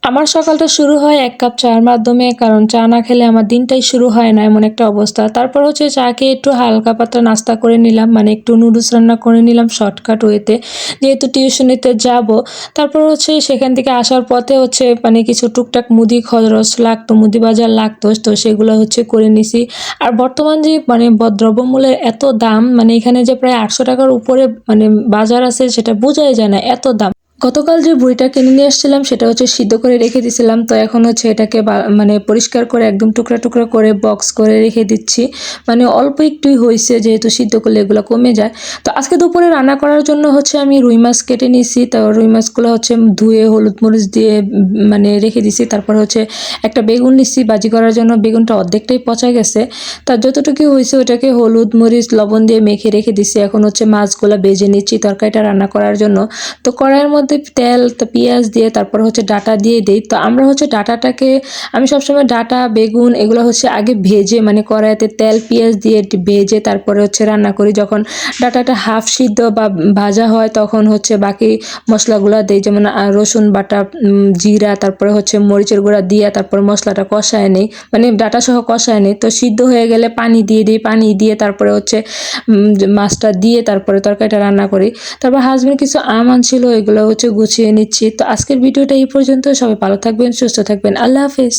আমার সকালটা শুরু হয় ১ কাপ চা'র মাধ্যমে। কারণ চা না খেলে আমার দিনটাই শুরু হয় না, এমন একটা অবস্থা। তারপর হচ্ছে চা খেয়ে একটু হালকা পাতলা নাস্তা করে নিলাম। মানে একটু নুডলস রান্না করে নিলাম শর্টকাট ওয়েতে। যেহেতু টিউশনিতে যাবো। তারপর হচ্ছে সেখান থেকে আসার পথে হচ্ছে মানে কিছু টুকটাক মুদি খরচ লাগতো, মুদি বাজার লাগতো। তো সেগুলো হচ্ছে করে নিছি। আর বর্তমান যে মানে দ্রব্যমূল্যের এত দাম, মানে এখানে যে প্রায় ৳৮০০ র উপরে মানে বাজার আছে সেটা বোঝাই যায় না, এত দাম। গতকাল যে বুড়িটা কিনে নিয়ে আসছিলাম সেটা হচ্ছে সিদ্ধ করে রেখে দিছিলাম। তো এখন হচ্ছে এটাকে মানে পরিষ্কার করে একদম টুকরা, টুকরা করে বক্স করে রেখে দিচ্ছি। মানে অল্প একটুই হইছে, যেহেতু সিদ্ধ করলে এগুলা কমে যায়। তো আজকে দুপুরে রান্না করার জন্য হচ্ছে আমি রুই মাছ কেটে নিছি। তো রুই মাছগুলো হচ্ছে ধুয়ে হলুদ মরিচ দিয়ে মানে রেখে দিছি। তারপর হচ্ছে একটা বেগুন নিছি ভাজি করার জন্য। বেগুনটা অর্ধেকটাই পচা গেছে। তার যতটুকু হইছে ওটাকে হলুদ মরিচ লবণ দিয়ে মেখে রেখে দিছি। এখন হচ্ছে মাছগুলা ভেজে নিচ্ছি তরকারিটা রান্না করার জন্য। তো কড়াইয়ের মধ্যে তেল, তো পেঁয়াজ দিয়ে তারপর হচ্ছে ডাঁটা দিয়ে দেই। তো আমরা হচ্ছে ডাঁটাটাকে, আমি সবসময় ডাঁটা, বেগুন এগুলো হচ্ছে আগে ভেজে মানে কড়াইতে তেল, পেঁয়াজ দিয়ে ভেজে তারপরে হচ্ছে রান্না করি। যখন ডাঁটাটা হাফ সিদ্ধ বা ভাজা হয় তখন হচ্ছে বাকি মশলাগুলা দেই। যেমন রসুন বাটা, জিরা, তারপরে হচ্ছে মরিচের গুঁড়া দিয়ে তারপর মশলাটা কষায় নেই। মানে ডাঁটা সহ কষায় নেই। তো সিদ্ধ হয়ে গেলে পানি দিয়ে দিই। পানি দিয়ে তারপরে হচ্ছে মাছটা দিয়ে তারপরে তরকারিটা রান্না করি। তারপর হাসব্যান্ড কিছু আম আনছিল, এগুলো হচ্ছে গুছিয়ে নিচ্ছি। তো আজকের ভিডিওটা এই পর্যন্ত। সবাই ভালো থাকবেন, সুস্থ থাকবেন। আল্লাহ হাফেজ।